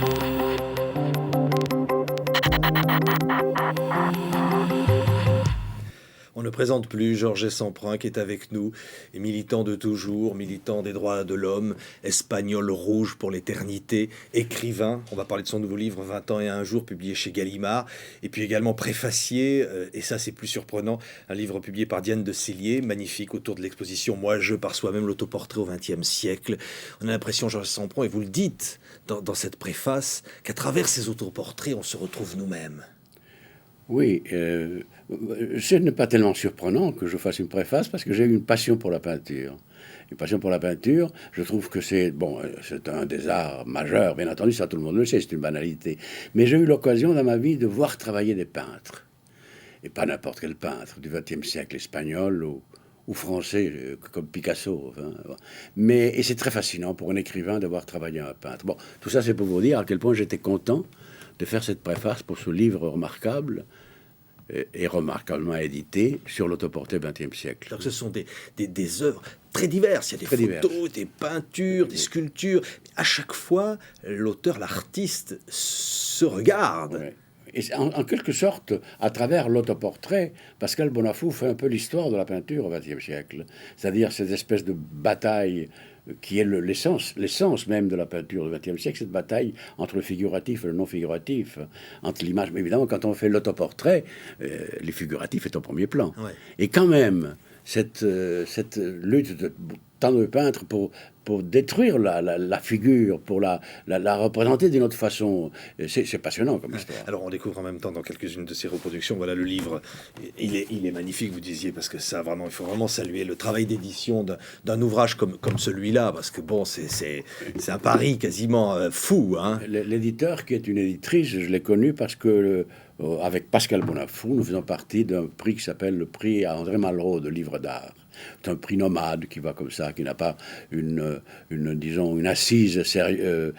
On ne présente plus Georges Semprin qui est avec nous, et militant de toujours, militant des droits de l'homme, espagnol rouge pour l'éternité, écrivain. On va parler de son nouveau livre 20 ans et un jour, publié chez Gallimard, et puis également préfacier, et ça c'est plus surprenant, un livre publié par Diane de Célier, magnifique, autour de l'exposition Moi je par soi-même, l'autoportrait au XXe siècle. On a l'impression, Georges Semprin, et vous le dites dans cette préface, qu'à travers ces autoportraits, on se retrouve nous-mêmes. Oui, ce n'est pas tellement surprenant que je fasse une préface parce que j'ai une passion pour la peinture. Une passion pour la peinture, je trouve que c'est un des arts majeurs, bien entendu, ça tout le monde le sait, c'est une banalité. Mais j'ai eu l'occasion dans ma vie de voir travailler des peintres. Et pas n'importe quel peintre du XXe siècle, espagnol ou français, comme Picasso. Enfin, et c'est très fascinant pour un écrivain de voir travailler un peintre. Bon, tout ça c'est pour vous dire à quel point j'étais content de faire cette préface pour ce livre remarquable et remarquablement édité sur l'autoportrait XXe siècle. Alors, ce sont des œuvres très diverses. Il y a des photos, des peintures, des sculptures. À chaque fois, l'auteur, l'artiste se regarde. Ouais. Et en quelque sorte, à travers l'autoportrait, Pascal Bonafou fait un peu l'histoire de la peinture au XXe siècle. C'est-à-dire cette espèce de bataille qui est l'essence même de la peinture du XXe siècle, cette bataille entre le figuratif et le non-figuratif, entre l'image. Mais évidemment, quand on fait l'autoportrait, le figuratif est au premier plan. Ouais. Et quand même, cette lutte de tant de peintres pour détruire la figure, pour la représenter d'une autre façon. C'est passionnant comme histoire. Alors on découvre en même temps dans quelques-unes de ces reproductions, voilà le livre, il est magnifique, vous disiez, parce que ça vraiment, il faut vraiment saluer le travail d'édition d'un ouvrage comme celui-là, parce que bon, c'est un pari quasiment fou. Hein. L'éditeur, qui est une éditrice, je l'ai connu parce que avec Pascal Bonafou, nous faisons partie d'un prix qui s'appelle le prix à André Malraux de livre d'art. C'est un prix nomade qui va comme ça, qui n'a pas une assise de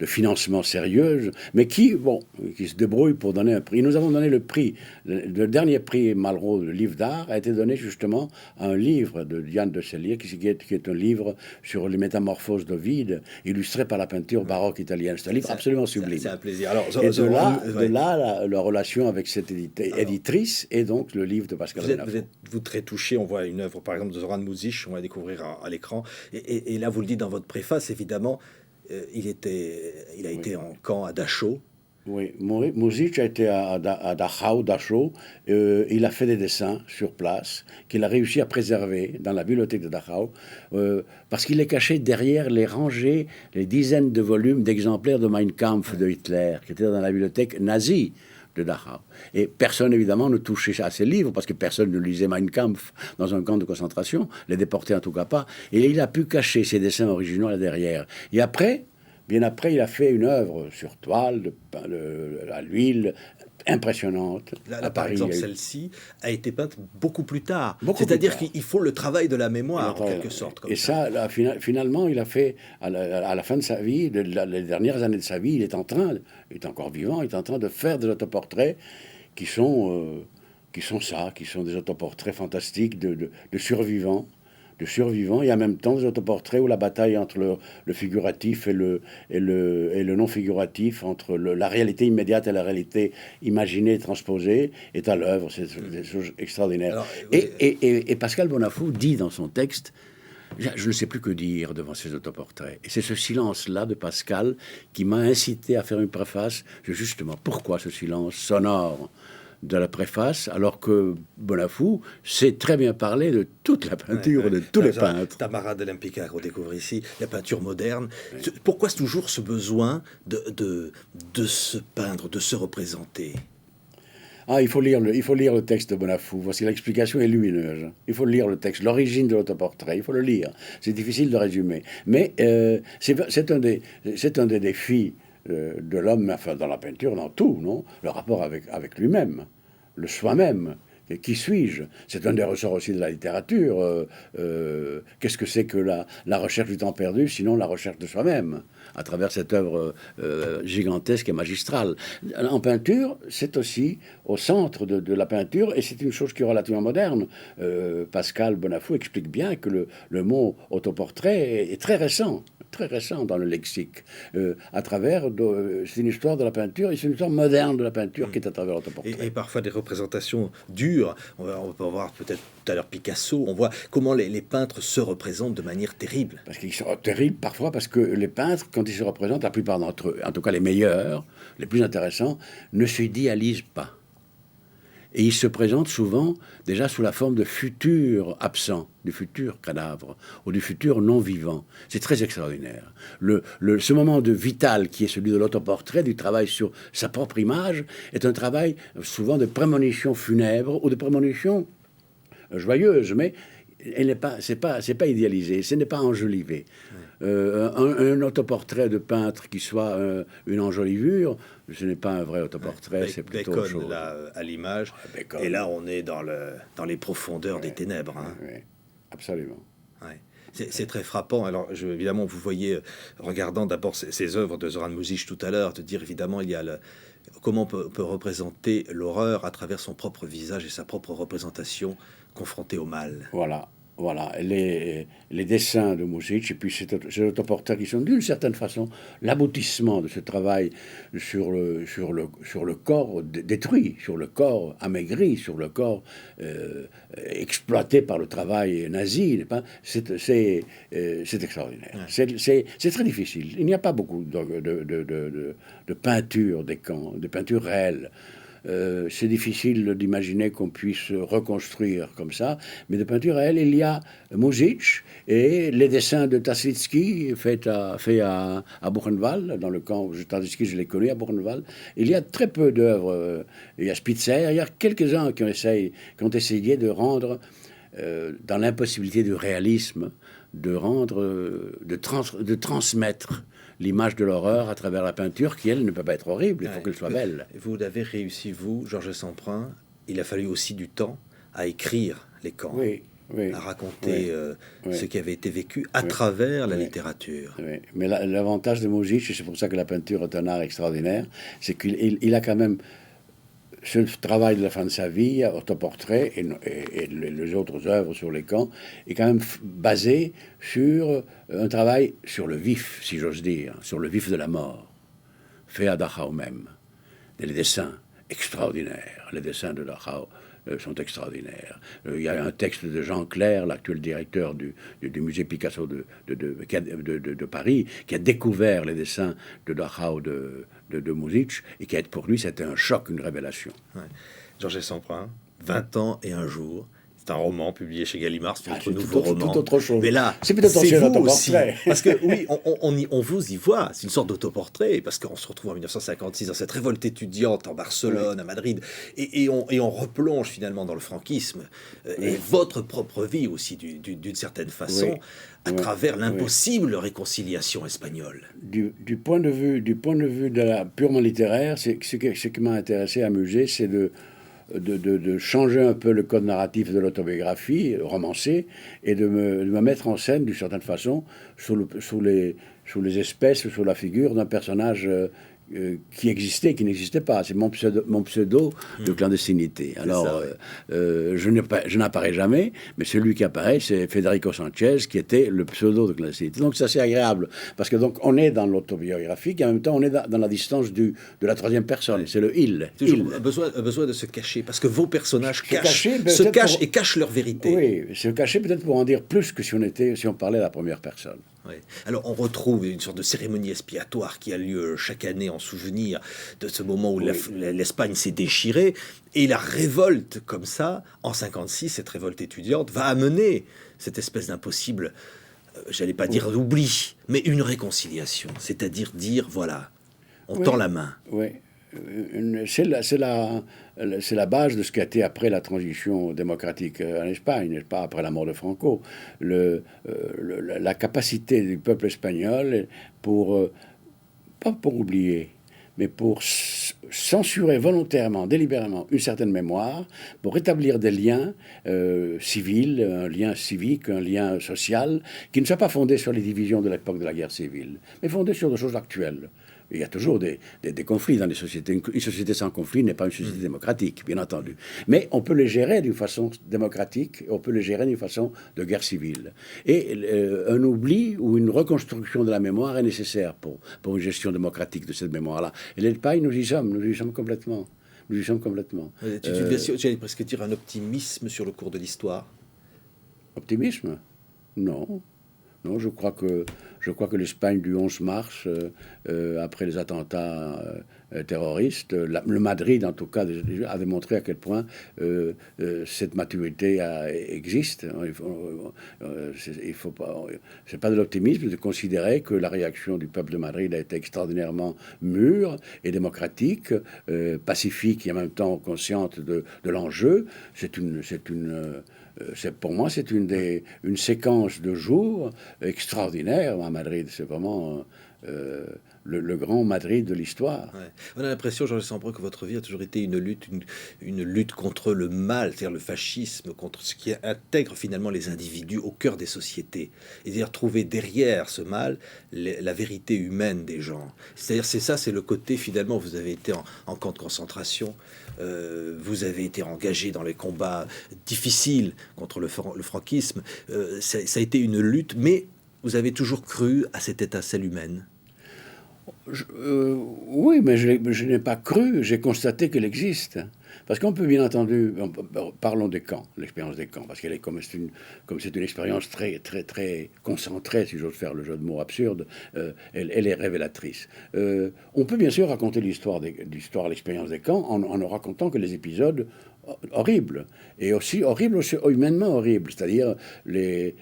financement sérieuse, mais qui se débrouille pour donner un prix. Nous avons donné le prix, le dernier prix Malraux de livre d'art a été donné justement à un livre de Diane de Célier, qui est un livre sur les métamorphoses d'Ovide, illustré par la peinture baroque italienne. C'est un livre absolument sublime. C'est un plaisir. Alors, de là, la relation avec cette éditrice et donc le livre de Pascal Bonafou. Vous êtes très touché, on voit une œuvre par exemple de Zoran Muzic, on va découvrir à l'écran, et là vous le dites dans votre préface, évidemment, il a été en camp à Dachau. Oui, Muzic a été à Dachau. Il a fait des dessins sur place qu'il a réussi à préserver dans la bibliothèque de Dachau, parce qu'il est caché derrière les rangées, les dizaines de volumes d'exemplaires de Mein Kampf de Hitler, qui étaient dans la bibliothèque nazie de Dachau. Et personne, évidemment, ne touchait à ces livres, parce que personne ne lisait Mein Kampf dans un camp de concentration, les déportés en tout cas pas. Et il a pu cacher ses dessins originaux là derrière. Et après, bien après, il a fait une œuvre sur toile, à l'huile, impressionnante. Là, par exemple, celle-ci a été peinte beaucoup plus tard. C'est-à-dire qu'il faut le travail de la mémoire, en quelque sorte. Et ça, là, finalement, il a fait, à la fin de sa vie, les dernières années de sa vie, il est encore vivant, il est en train de faire des autoportraits qui sont des autoportraits fantastiques de survivants. Et en même temps des autoportraits où la bataille entre le figuratif et le non-figuratif, entre la réalité immédiate et la réalité imaginée et transposée, est à l'œuvre. C'est des choses extraordinaires. Alors, et Pascal Bonafou dit dans son texte, je ne sais plus que dire devant ces autoportraits. Et c'est ce silence-là de Pascal qui m'a incité à faire une préface. Justement, pourquoi ce silence sonore de la préface, alors que Bonafou sait très bien parler de toute la peinture, de tous les peintres. Tamara de Lempicka, qu'on découvre ici, la peinture moderne. Pourquoi toujours ce besoin de se peindre, de se représenter ? Il faut lire le texte de Bonafou. Voici, l'explication est lumineuse. Il faut lire le texte, l'origine de l'autoportrait. Il faut le lire. C'est difficile de résumer. Mais c'est un des défis de l'homme, enfin dans la peinture, dans tout, non ? Le rapport avec lui-même, le soi-même. Et qui suis-je ? C'est un des ressorts aussi de la littérature. Qu'est-ce que c'est que la recherche du temps perdu, sinon la recherche de soi-même, à travers cette œuvre gigantesque et magistrale. En peinture, c'est aussi au centre de la peinture, et c'est une chose qui est relativement moderne. Pascal Bonafou explique bien que le mot autoportrait est très récent. très récent dans le lexique. C'est une histoire de la peinture, et c'est une histoire moderne de la peinture qui est à travers l'autoportrait. Et parfois des représentations dures. On peut voir peut-être tout à l'heure Picasso, on voit comment les peintres se représentent de manière terrible. Parce qu'ils sont terribles parfois, parce que les peintres, quand ils se représentent, la plupart d'entre eux, en tout cas les meilleurs, les plus intéressants, ne s'idéalisent pas. Et ils se présentent souvent déjà sous la forme de futurs absents, du futur cadavre, ou du futur non-vivant. C'est très extraordinaire. Ce moment de vital qui est celui de l'autoportrait, du travail sur sa propre image, est un travail souvent de prémonition funèbre ou de prémonition joyeuse, mais c'est pas idéalisé, ce n'est pas enjolivé. Un autoportrait de peintre qui soit une enjolivure, ce n'est pas un vrai autoportrait, c'est plutôt autre chose. Là, à l'image, et là on est dans les profondeurs des ténèbres. Hein. Oui, absolument. Ouais. C'est très frappant. Alors, évidemment, vous voyez, regardant d'abord ces œuvres de Zoran Muzic tout à l'heure, de dire évidemment, il y a comment on peut représenter l'horreur à travers son propre visage et sa propre représentation confrontée au mal. Voilà, les dessins de Muzic et puis ces autoportraits qui sont d'une certaine façon l'aboutissement de ce travail sur le corps détruit, sur le corps amaigri, sur le corps exploité par le travail nazi. C'est extraordinaire. Ouais. C'est très difficile. Il n'y a pas beaucoup de peinture des camps, de peinture réelle. C'est difficile d'imaginer qu'on puisse reconstruire comme ça, mais de peinture réelle, il y a Muzic et les dessins de Tassitsky faits à Buchenwald, dans le camp Tassitsky, je l'ai connu à Buchenwald. Il y a très peu d'œuvres. Il y a Spitzer, il y a quelques-uns qui ont essayé de rendre, dans l'impossibilité du réalisme, de transmettre l'image de l'horreur à travers la peinture, qui, elle, ne peut pas être horrible, il faut qu'elle soit belle. Vous avez réussi, vous, Georges Semprin, il a fallu aussi du temps à écrire les camps, à raconter ce qui avait été vécu à travers la littérature. Oui. Mais l'avantage de Muzic, et c'est pour ça que la peinture est un art extraordinaire, c'est qu'il a quand même ce travail de la fin de sa vie, autoportrait et les autres œuvres sur les camps, est quand même basé sur un travail sur le vif, si j'ose dire, sur le vif de la mort, fait à Dachau même. Les dessins extraordinaires, les dessins de Dachau sont extraordinaires. Il y a un texte de Jean Clair, l'actuel directeur du musée Picasso de Paris, qui a découvert les dessins de Dachau de Muzic, et qui, pour lui, c'était un choc, une révélation. Ouais. Georges Semprin, 20 ans et un jour. C'est un roman publié chez Gallimard, c'est notre nouveau roman. Tout autre chose. Mais là, c'est peut-être aussi un autoportrait. Parce que oui, on vous y voit, c'est une sorte d'autoportrait, parce qu'on se retrouve en 1956 dans cette révolte étudiante en Barcelone, à Madrid, et on replonge finalement dans le franquisme, et votre propre vie aussi, d'une certaine façon, à travers l'impossible réconciliation espagnole. Du point de vue de la purement littéraire, ce qui m'a intéressé, amusé, c'est de changer un peu le code narratif de l'autobiographie romancée et de me mettre en scène d'une certaine façon sous les espèces, sous la figure d'un personnage qui n'existait pas. C'est mon pseudo de clandestinité. Alors, je n'apparais jamais, mais celui qui apparaît, c'est Federico Sanchez, qui était le pseudo de clandestinité. Donc, c'est assez agréable, parce que donc on est dans l'autobiographique, et en même temps, on est dans la distance de la troisième personne. C'est le il. Toujours besoin de se cacher, parce que vos personnages se cachent et cachent leur vérité. Oui, se cacher peut-être pour en dire plus que si on parlait à la première personne. Oui. Alors on retrouve une sorte de cérémonie expiatoire qui a lieu chaque année en souvenir de ce moment où l'Espagne s'est déchirée, et la révolte comme ça, en 56, cette révolte étudiante va amener cette espèce d'impossible, j'allais pas dire d'oubli, mais une réconciliation, c'est-à-dire dire voilà, on tend la main. Oui. C'est la base de ce qui a été après la transition démocratique en Espagne, n'est-ce pas, après la mort de Franco. La capacité du peuple espagnol pas pour oublier, mais pour censurer volontairement, délibérément, une certaine mémoire, pour rétablir des liens civils, un lien civique, un lien social, qui ne soit pas fondé sur les divisions de l'époque de la guerre civile, mais fondé sur des choses actuelles. Il y a toujours des conflits dans les sociétés. Une société sans conflit n'est pas une société démocratique, bien entendu. Mais on peut les gérer d'une façon démocratique, on peut les gérer d'une façon de guerre civile. Et un oubli ou une reconstruction de la mémoire est nécessaire pour une gestion démocratique de cette mémoire-là. Et l'Espagne, nous y sommes complètement. Nous y sommes complètement. J'allais presque dire un optimisme sur le cours de l'histoire. Optimisme? Non. Non, je crois que l'Espagne du 11 mars, après les attentats terroristes, le Madrid en tout cas a démontré à quel point cette maturité existe. Il faut pas, c'est pas de l'optimisme de considérer que la réaction du peuple de Madrid a été extraordinairement mûre et démocratique, pacifique et en même temps consciente de l'enjeu. Pour moi, c'est une séquence de jours extraordinaire à Madrid. C'est vraiment le grand Madrid de l'histoire. Ouais. On a l'impression, Georges Samprun, que votre vie a toujours été une lutte contre le mal, c'est-à-dire le fascisme, contre ce qui intègre finalement les individus au cœur des sociétés. Et c'est-à-dire trouver derrière ce mal la vérité humaine des gens. C'est-à-dire, c'est le côté, finalement, vous avez été en camp de concentration, vous avez été engagé dans les combats difficiles contre le franquisme. Ça a été une lutte, mais vous avez toujours cru à cette étincelle humaine. Oui, mais je n'ai pas cru, j'ai constaté qu'elle existe. Parce qu'on peut bien entendu, parlons des camps, l'expérience des camps, parce qu'elle est comme c'est une expérience très, très, très concentrée, si j'ose faire le jeu de mots absurde, elle est révélatrice. On peut bien sûr raconter l'histoire de l'expérience des camps en ne racontant que les épisodes horribles, et aussi humainement horribles, c'est-à-dire les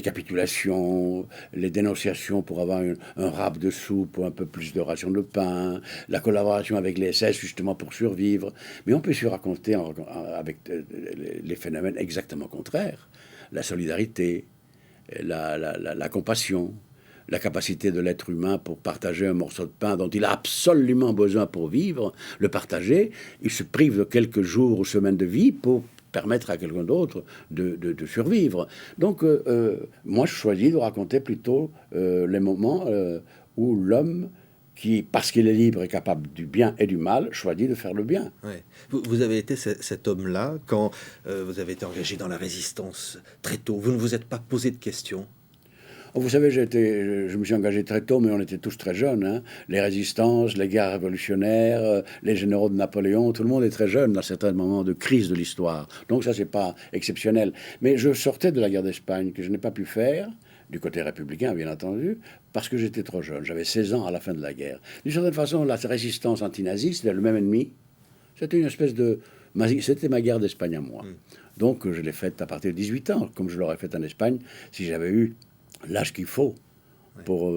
capitulations, les dénonciations pour avoir un râpe de soupe ou un peu plus de ration de pain, la collaboration avec les SS justement pour survivre. Mais on peut se raconter avec les phénomènes exactement contraires, la solidarité, la compassion, la capacité de l'être humain pour partager un morceau de pain dont il a absolument besoin pour vivre, le partager. Il se prive de quelques jours ou semaines de vie pour permettre à quelqu'un d'autre de survivre. Donc, moi, je choisis de raconter plutôt les moments où l'homme, qui, parce qu'il est libre et capable du bien et du mal, choisit de faire le bien. Ouais. Vous avez été cet homme-là quand vous avez été engagé dans la résistance très tôt. Vous ne vous êtes pas posé de questions? Vous savez, je me suis engagé très tôt, mais on était tous très jeunes. Hein. Les résistances, les guerres révolutionnaires, les généraux de Napoléon, tout le monde est très jeune dans certains moments de crise de l'histoire. Donc ça, c'est pas exceptionnel. Mais je sortais de la guerre d'Espagne, que je n'ai pas pu faire, du côté républicain, bien entendu, parce que j'étais trop jeune. J'avais 16 ans à la fin de la guerre. D'une certaine façon, la résistance anti-nazie, c'était le même ennemi. C'était une espèce de... C'était ma guerre d'Espagne à moi. Donc je l'ai faite à partir de 18 ans, comme je l'aurais faite en Espagne, si j'avais eu l'âge qu'il faut pour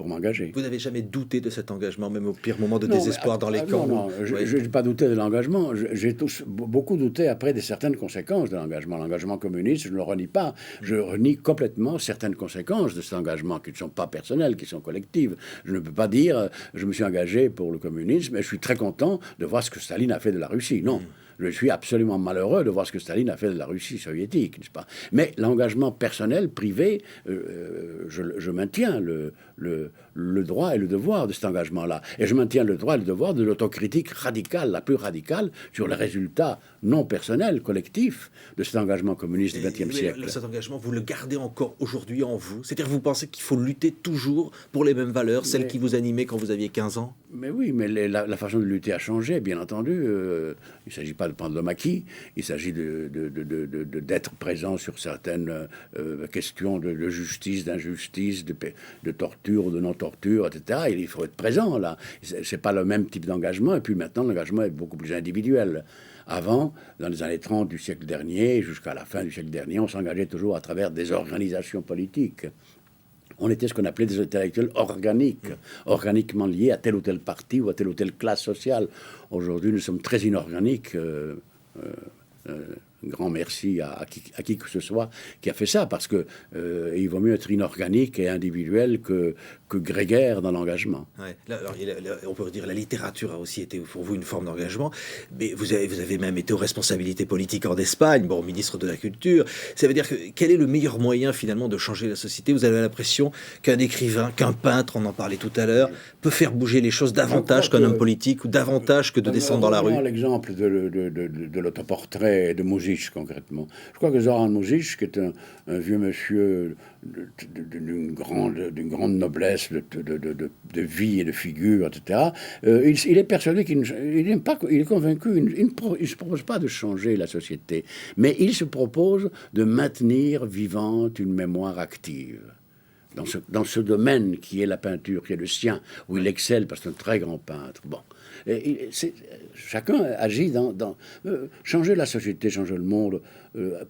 m'engager. Vous n'avez jamais douté de cet engagement, même au pire moment de désespoir dans les camps? Non, je n'ai pas douté de l'engagement. J'ai beaucoup douté après de certaines conséquences de l'engagement. L'engagement communiste, je ne le renie pas. Je renie complètement certaines conséquences de cet engagement qui ne sont pas personnelles, qui sont collectives. Je ne peux pas dire je me suis engagé pour le communisme et je suis très content de voir ce que Staline a fait de la Russie. Non. Je suis absolument malheureux de voir ce que Staline a fait de la Russie soviétique, n'est-ce pas? Mais l'engagement personnel, privé, je maintiens le droit et le devoir de cet engagement-là. Et je maintiens le droit et le devoir de l'autocritique radicale, la plus radicale, sur les résultats non personnels, collectifs, de cet engagement communiste du XXe siècle. Cet engagement, vous le gardez encore aujourd'hui en vous? C'est-à-dire, vous pensez qu'il faut lutter toujours pour les mêmes valeurs, celles qui vous animaient quand vous aviez 15 ans? Mais oui, mais la façon de lutter a changé, bien entendu. Il ne s'agit pas de prendre l'homme acquis, il s'agit d'être présent sur certaines questions de justice, d'injustice, de torture ou de non-torture, etc. Et il faut être présent, là. C'est pas le même type d'engagement, et puis maintenant, l'engagement est beaucoup plus individuel. Avant, dans les années 30 du siècle dernier, jusqu'à la fin du siècle dernier, on s'engageait toujours à travers des organisations politiques. On était ce qu'on appelait des intellectuels organiques, organiquement liés à tel ou tel parti ou à telle ou telle classe sociale. Aujourd'hui, nous sommes très inorganiques, grand merci à qui que ce soit qui a fait ça, parce que il vaut mieux être inorganique et individuel que grégaire dans l'engagement. Ouais. Alors, on peut dire la littérature a aussi été pour vous une forme d'engagement, mais vous avez même été aux responsabilités politiques en Espagne, bon, ministre de la Culture. Ça veut dire que quel est le meilleur moyen finalement de changer la société? Vous avez l'impression qu'un écrivain, qu'un peintre, on en parlait tout à l'heure, peut faire bouger les choses davantage qu'un homme politique ou davantage que de descendre dans la rue? L'exemple de l'autoportrait de Mujic, concrètement. Je crois que Zoran Mujic, qui est un vieux monsieur d'une grande noblesse de vie et de figure, etc., il est persuadé il est convaincu, il ne se propose pas de changer la société, mais il se propose de maintenir vivante une mémoire active. Dans ce domaine qui est la peinture, qui est le sien, où il excelle parce que c'est un très grand peintre. Bon. Chacun agit changer la société, changer le monde,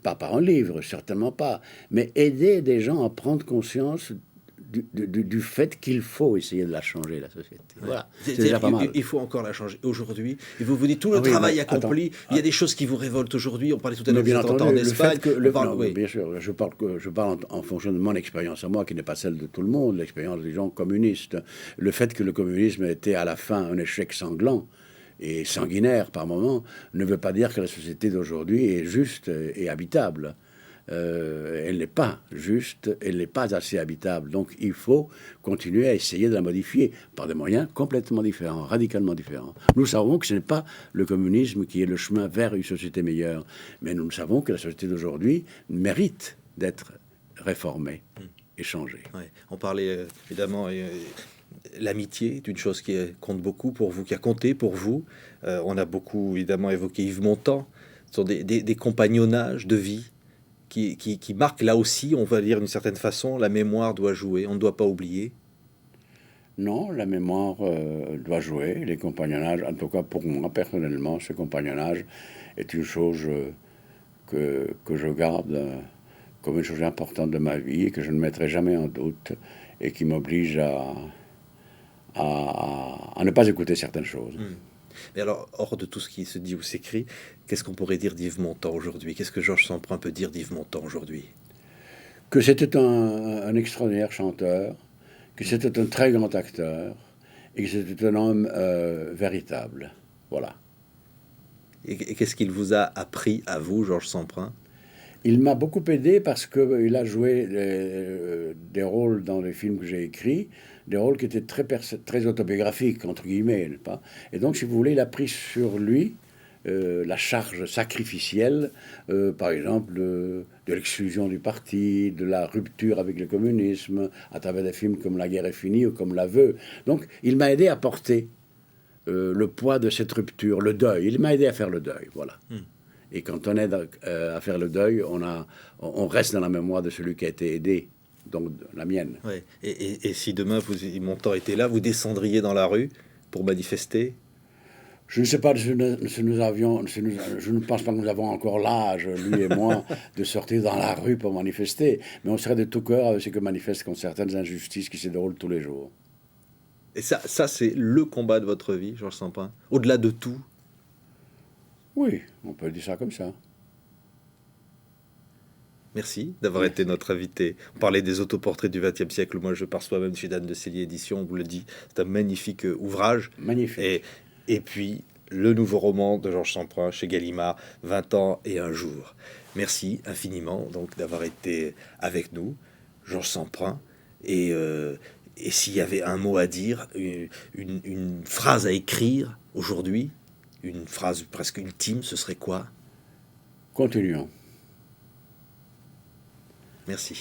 pas par un livre, certainement pas, mais aider des gens à prendre conscience du fait qu'il faut essayer de la changer, la société. Voilà. C'est déjà pas mal. Il faut encore la changer. Aujourd'hui, et vous vous dites tout le travail accompli, il y a des choses qui vous révoltent aujourd'hui. On parlait tout à l'heure des attentats en Espagne. Bien sûr, je parle en fonction de mon expérience à moi, qui n'est pas celle de tout le monde, l'expérience des gens communistes. Le fait que le communisme était à la fin un échec sanglant et sanguinaire par moments ne veut pas dire que la société d'aujourd'hui est juste et habitable. Elle n'est pas juste, elle n'est pas assez habitable. Donc il faut continuer à essayer de la modifier par des moyens complètement différents, radicalement différents. Nous savons que ce n'est pas le communisme qui est le chemin vers une société meilleure, mais nous savons que la société d'aujourd'hui mérite d'être réformée et changée. Ouais. On parlait évidemment... l'amitié est une chose qui compte beaucoup pour vous, qui a compté pour vous. On a beaucoup évidemment évoqué Yves Montand. Ce sont des compagnonnages de vie qui marquent là aussi, on va dire d'une certaine façon, la mémoire doit jouer. On ne doit pas oublier. Non, la mémoire doit jouer. Les compagnonnages, en tout cas pour moi personnellement, ce compagnonnage est une chose que je garde comme une chose importante de ma vie et que je ne mettrai jamais en doute et qui m'oblige à ne pas écouter certaines choses. Mais alors, hors de tout ce qui se dit ou s'écrit, qu'est-ce qu'on pourrait dire d'Yves Montand aujourd'hui? Qu'est-ce que Georges Semprin peut dire d'Yves Montand aujourd'hui? Que c'était un extraordinaire chanteur, que c'était un très grand acteur, et que c'était un homme véritable. Voilà. Et qu'est-ce qu'il vous a appris à vous, Georges Semprin? Il m'a beaucoup aidé parce qu'il a joué des rôles dans les films que j'ai écrits, des rôles qui étaient très autobiographiques, entre guillemets, n'est-ce pas? Et donc, si vous voulez, il a pris sur lui la charge sacrificielle, par exemple, de l'exclusion du parti, de la rupture avec le communisme, à travers des films comme La guerre est finie ou comme L'aveu. Donc, il m'a aidé à porter le poids de cette rupture, le deuil. Il m'a aidé à faire le deuil, voilà. Et quand on aide à faire le deuil, on reste dans la mémoire de celui qui a été aidé, donc la mienne. Ouais. Et si demain Montand était là, vous descendriez dans la rue pour manifester? Je ne sais pas si nous avions, je ne pense pas que nous avons encore l'âge, lui et moi, de sortir dans la rue pour manifester, mais on serait de tout cœur avec ceux qui manifestent contre certaines injustices qui se déroulent tous les jours. Et ça c'est le combat de votre vie, Georges Semprin, au-delà de tout? Oui, on peut dire ça comme ça. Merci d'avoir été notre invité. On parlait des autoportraits du XXe siècle. Moi, je pars soi-même chez Dan de Célier Édition. On vous le dit, c'est un magnifique ouvrage. Magnifique. Et puis, le nouveau roman de Georges Semprin chez Gallimard, 20 ans et un jour. Merci infiniment donc d'avoir été avec nous, Georges Semprin. Et s'il y avait un mot à dire, une phrase à écrire aujourd'hui, une phrase presque ultime, ce serait quoi? Continuons. Merci.